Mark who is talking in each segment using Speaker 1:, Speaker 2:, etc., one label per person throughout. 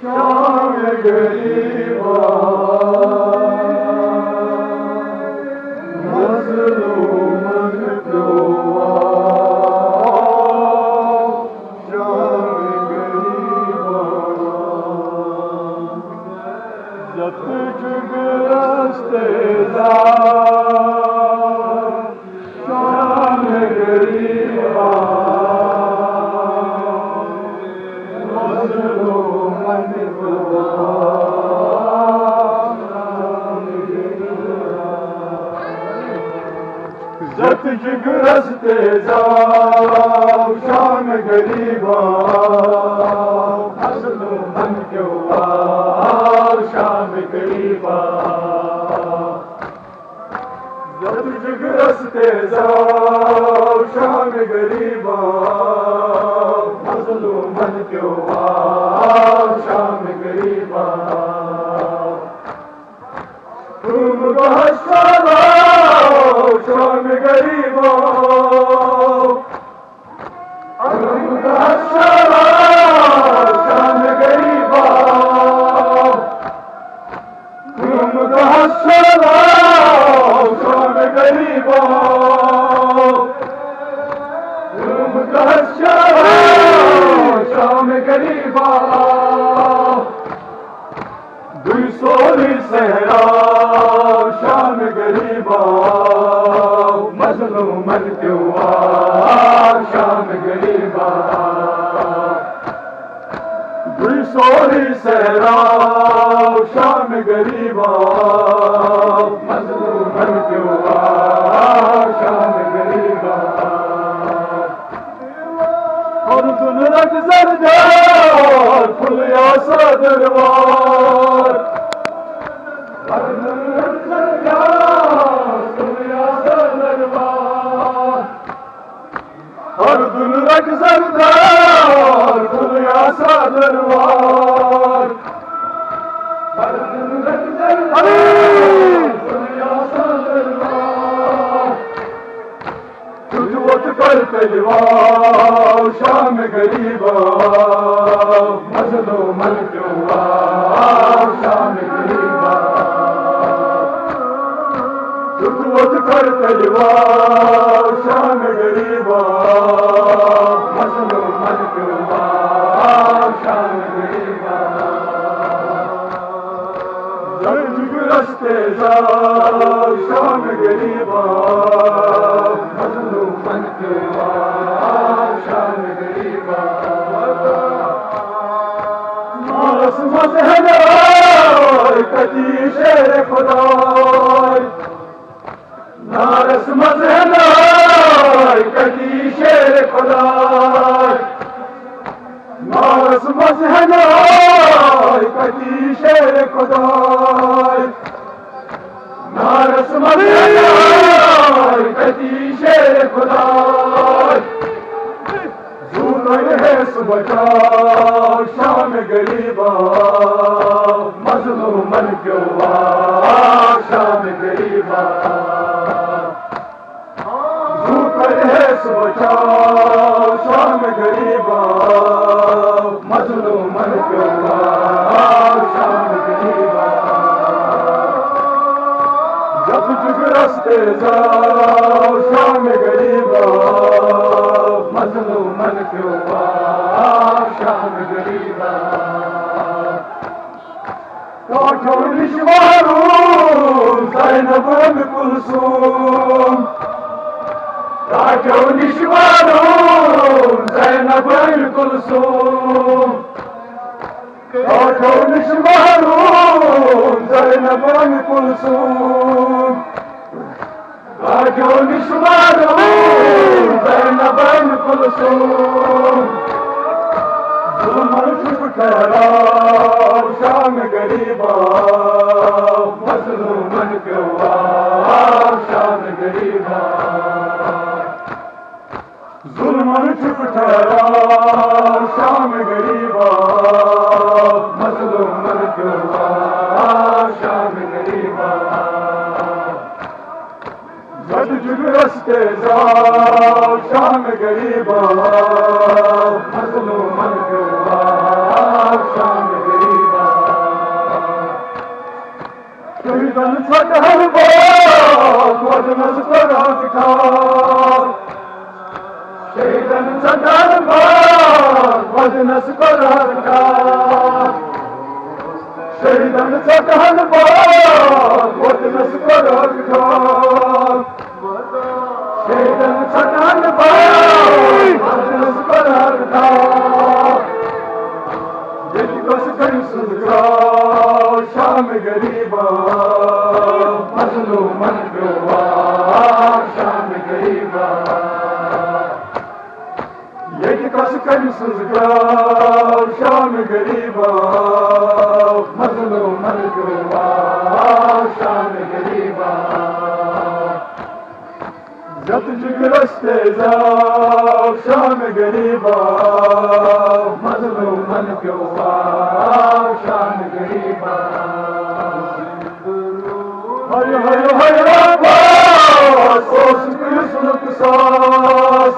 Speaker 1: शाम गरीबा मज़लूमन जो शाम गरीबा जब जुग रस्ते शाम गरीबा मज़लूमन जत जुग रस्ते शाम गरीबा मज़लूमन क्यों शाम गरीबा जत जुग रस्ते शाम गरीबा मज़लूमन क्यों शाम गरीबा तुम बहशरा शाम गरीबा तुम बहशरा शाम गरीबा तुम बहशरा शाम गरीबा तुम बहशरा शाम गरीबा दुई सोली सहरा शाम गरीबा मज़लूमन क्यों शाम गरीबा दुई सोली सहरा शाम गरीबा मज़लूमन क्यों शाम गरीबा और तुन रख सरदार खुलिया सा दरबार हर दुन रख सरदार खुलिया सा दरबार हर दुन रख सरदार खुलिया सा दरबार तुझवत कर तलवार शाम गरीबा मज़लूमन क्यों शाम गरीबा तुझवत कर तलवार शाम गरीबा मज़लूमन क्यों शाम गरीबा जब जुग रस्ते शाम गरीबा मज़लूमन क्यों शाम गरीबा मारस मज़हना कदी शेर खुदा नारस मज़हना कदी शेर खुदा नारस मज़हना कदी शेर खुदा नारस मज़हना कदी शेर खुदा ज़ून है सुबह शाम गरीबा मज़लूमन क्यों शाम गरीबा है सुबह शाम गरीबा मज़लूमन क्यों शाम गरीबा जब जुग रस्ते शाम गरीबा मज़लूमन क्यों शाम गरीबा काठों निशवारू ज़ैनब कुलसूम काठों निशवारू ज़ैनब कुलसूम काठों निशवारू ज़ैनब कुलसूम काठों निशवारू ज़ैनब कुलसूम जुल्मन चुप ठहरा शाम गरीबा मज़लूमन क्यों शाम गरीबा जुल्मन चुप ठहरा शाम गरीबा मज़लूमन क्यों शाम गरीबा जद जुग रस्ते शाम गरीबा Şeyden sakal bak, vazınız korak kal. Şeyden sakal bak, vazınız korak kal. Şeyden sakal bak, vazınız korak kal. Şeyden sakal bak, vazınız korak kal. Yedi kosu karısız kal, Şam gariba, mazluman kıva, Şam gariba. Yedi kosu karısız kal, Şam gariba, mazluman kıva, Şam gariba. Zatıcı gösteza, Şam gariba, mazluman kıva, Şam gariba. Hay hay hay Abbas, olsun kuyusunu kısas.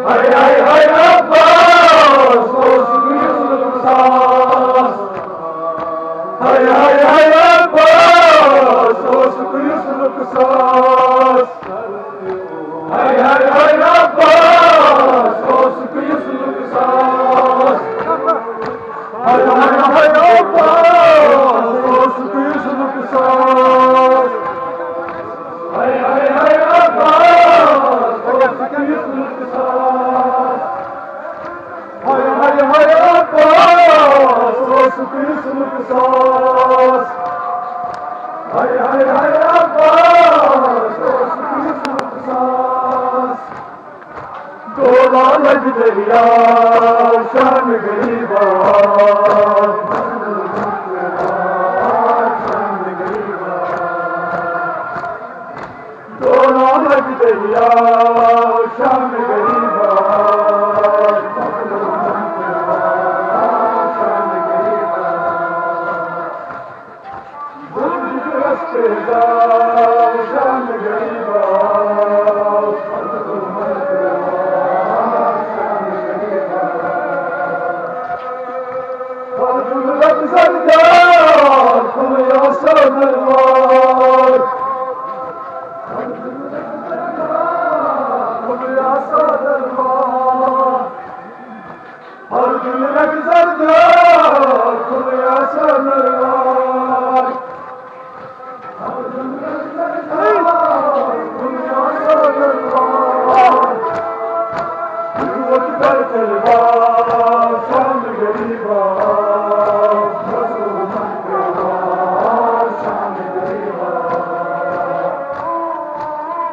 Speaker 1: Hay hay hay Abbas, olsun kuyusunu kısas. Hay hay hay Abbas, olsun kuyusunu kısas. Hay hay hay Abbas, olsun kuyusunu kısas. Hay hay hay Abbas, olsun kuyusunu kısas. Hay hay hay Abbas, olsun kuyusunu kısas. Hay hay hay Abbas, olsun kuyusunu kısas. Hay hay hay Abbas, olsun kuyusunu kısas. Dolarla gider ya Şam gariba, Şam gariba. Dolarla gider ya Şam gariba, Şam gariba. Zulmü rasteza Şam gariba. Zardar, kılıya sadırlar. Kılıya sadırlar. Ardına zardar, kılıya sadırlar. Ardına zardar, kılıya sadırlar. Yuvası kartelvar, Şam gariba.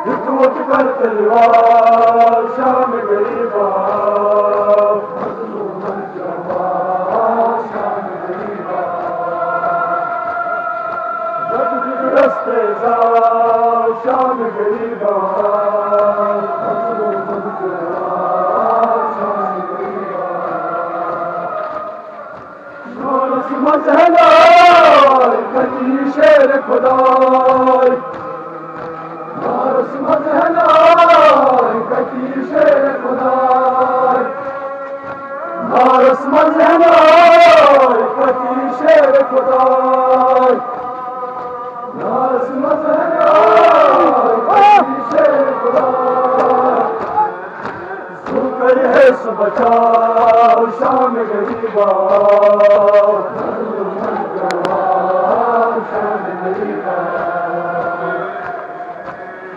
Speaker 1: Hükümet kartelvar, Şam gariba, mazluman cevap, Şam gariba. Zatıcı rasteza, Şam gariba, mazluman cevap, Şam gariba. Şurası mazhelay, kati şer kuday. Narası mazhelay, kati şer kuday. Narası mazhelay, kati şer kuday. Narası mazhelay, kati şer kuday. Sukar hai subachao, Şam gariba. Mazluman jawab, Şam gariba.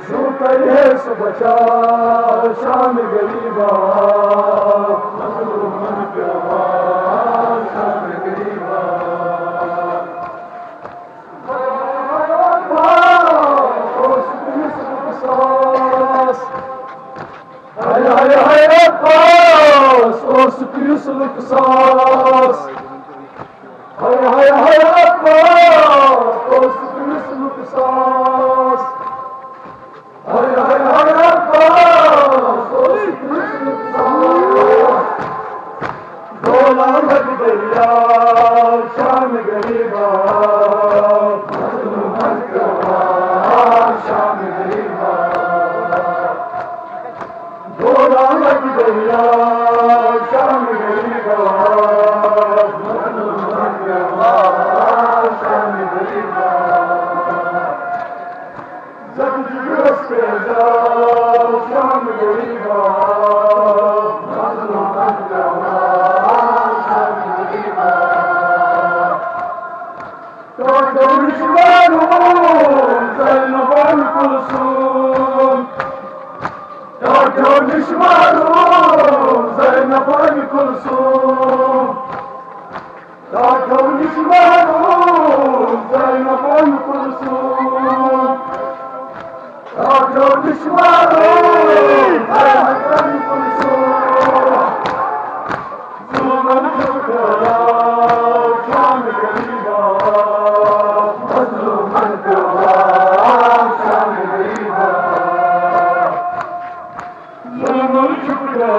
Speaker 1: Sukar hai subachao, Şam gariba. Mazluman jawab, Şam gariba. Hay hay hay Abbas, olsun kuyusunu kısas. Hay hay hay Abbas, olsun kuyusunu kısas. Hay hay hay Abbas, olsun kuyusunu kısas. Dolarla gider ya Şam gariba, mazluman kıva, Şam gariba. Dolarla gider ya Şam gariba, mazluman kıva. شام غریبا زد جگرس پیدا شام غریبا مظلوم اندوا شام غریبا تو دشمنون زینب الکلثوم تو دشمنون زینب الکلثوم تو دشمنون زینب الکلثوم تو دشمنون زینب الکلثوم ظلمت شکرا شام غریبا مظلوم اندوا شام غریبا ظلمت شکرا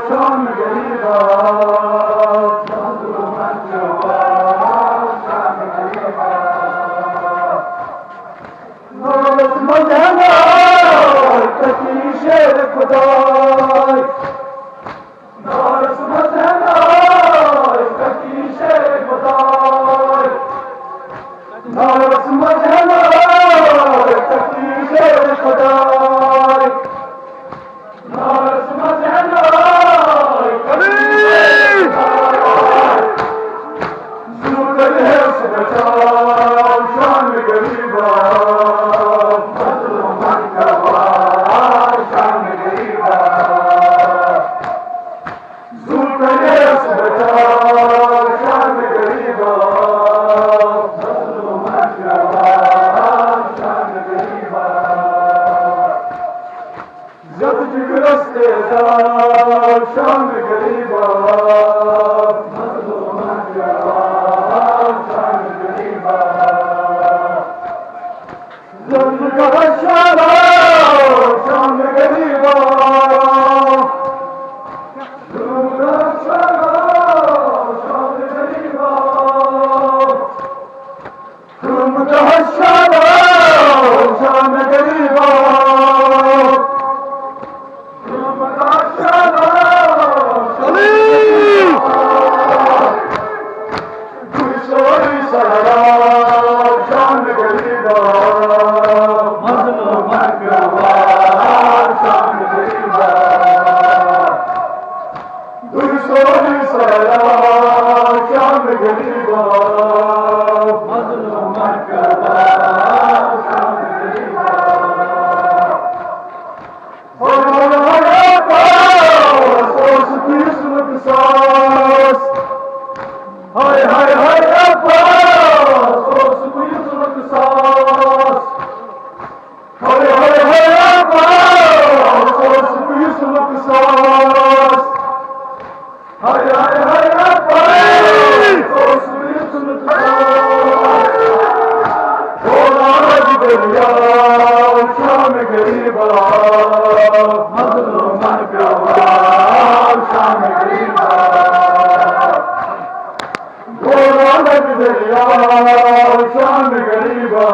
Speaker 1: شام غریبا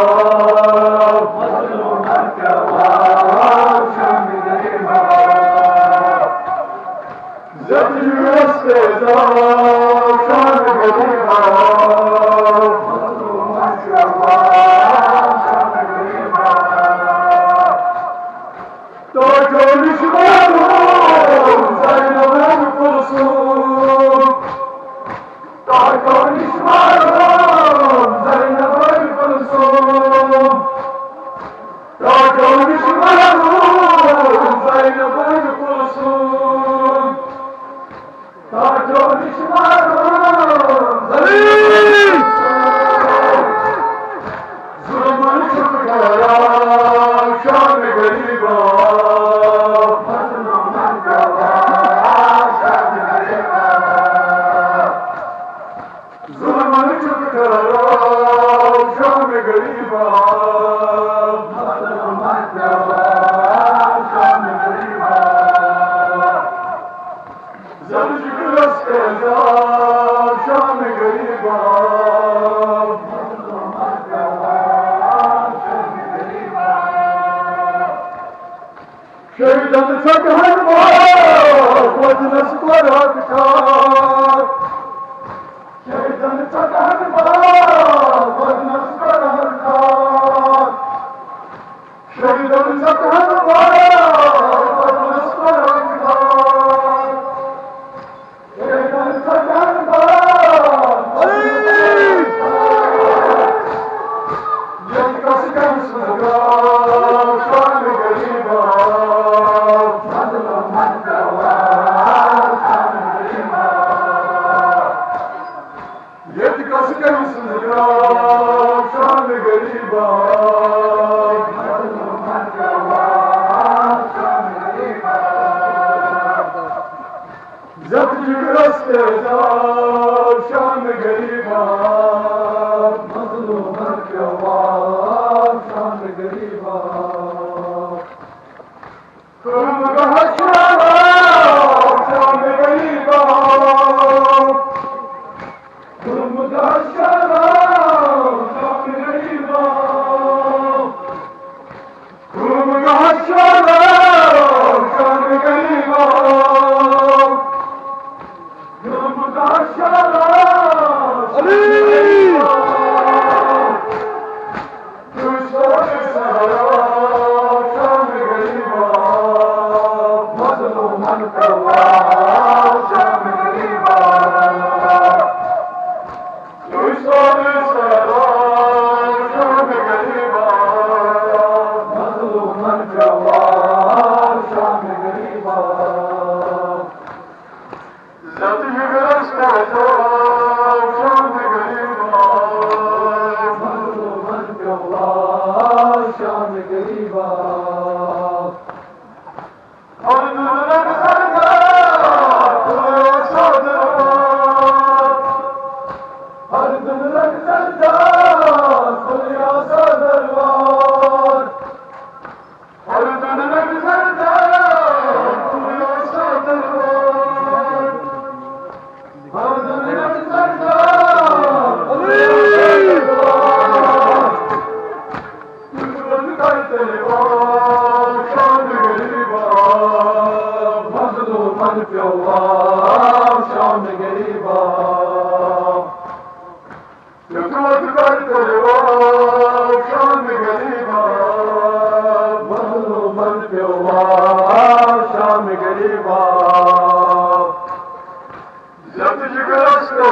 Speaker 1: مظلوم اندوا شام غریبا زد جگرس پیدا شام غریبا مظلوم اندوا شام غریبا ताजो निशमारो जुल्म छुटकारा शान गरीबा मजलूमन का शान गरीबा जुल्म छुटकारा शान गरीबा मजलूमन का शान गरीबा जब जिग्रस के शान गरीबा शहीदन सगहन वजनस पर हकदार शहीदन सगहन वजनस पर हकदार शहीदन सगहन वजनस पर हकदार शहीदन सगहन यद कस कम सुनगा शान गरीबा शान गरीबा जब जिग्रस के शान गरीबा मजलूमन के शान गरीबा तुम शान गरीबा तुम शान गरीबा तुम शान गरीबा तुम शान शान गरीबा और दुल्हन सरदार हर दुल्हन सरदार खुलिया सा दरबार हर दुल्हन सरदार खुलिया सा दरबार हर दुल्हन सरदार शान गरीबा मजलूमन पे शान गरीबा युद्ध करते शान गरीबा मजलूमन पे शान गरीबा जब जिग्रस के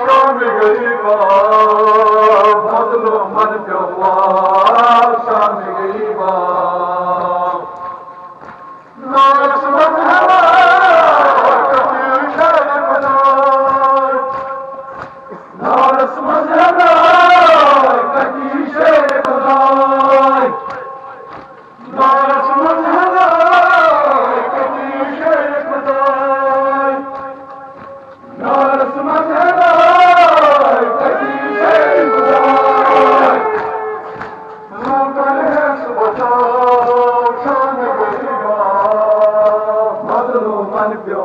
Speaker 1: शान गरीबा मजलूमन पे शान गरीबा नारस मजहबा कबीर शेर खुदार नारस मजहबा कबीर शेर खुदार नारस मजहबा कबीर शेर खुदार नारस मजहबा कबीर शेर खुदार शान गरीबा मजलूमन पे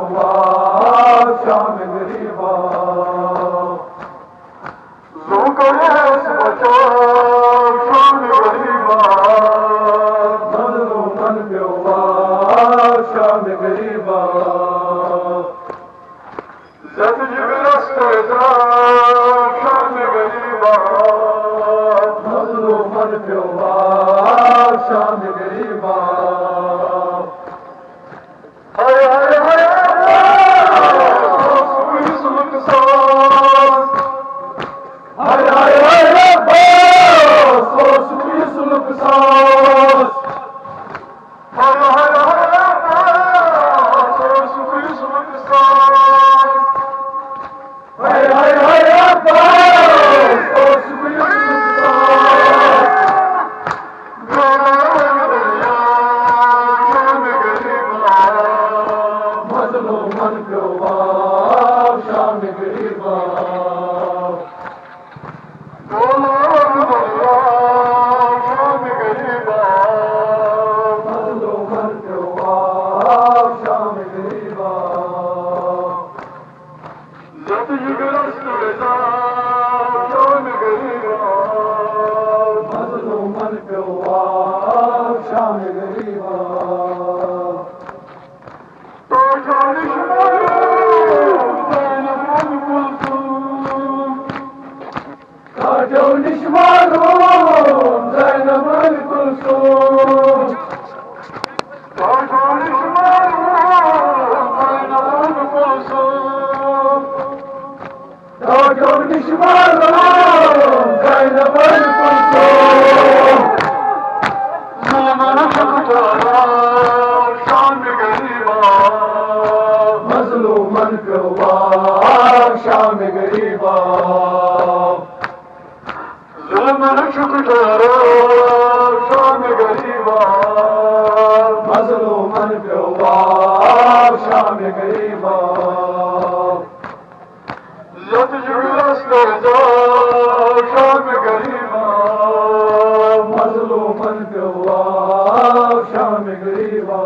Speaker 1: शान गरीबा शान गरीबा मजलूमन पे शान गरीबा जब जिग्रस के शान गरीबा मजलूमन पे शान गरीबा हरे हरे हरे शाम गरीबा शाम गरीबा मजलूमन पे वार शाम गरीबा जब युगरस्त रजा शाम गरीबा मजलूमन पे वार शाम गरीबा तो जानिश जो निश्मारो ज़ैनब कुलसूम जो निश्मारो ज़ैनब कुलसूम जो निश्मारो ज़ैनब कुलसूम ज़ुल्मन शुक्राना शाम गरीबा मज़लूमन पे वार शाम गरीबा ज़ुल्मन शुक्राना शाम गरीबा मज़लूमन पे वार शाम गरीबा जब युगरस्त रजा शाम गरीबा मज़लूमन पे वार शाम गरीबा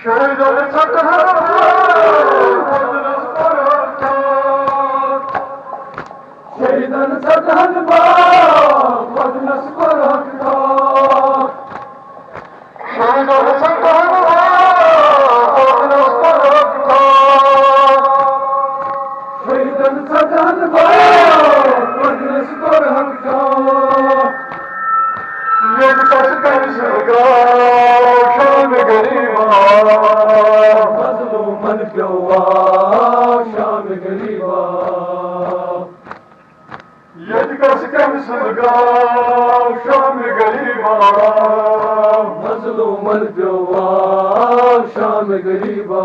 Speaker 1: शहीदन सतहर शहीदन सदहन वदनस पर हकदार शहीदन सदहन वदनस पर हकदार शहीदन सदहन वदनस पर हकदार एक कस कर सगा शाम गरीबा मज़लूमन पे वार शाम गरीबा यदकस कमिस लगाव शाम गरीबा मज़लूमन पे वार शाम गरीबा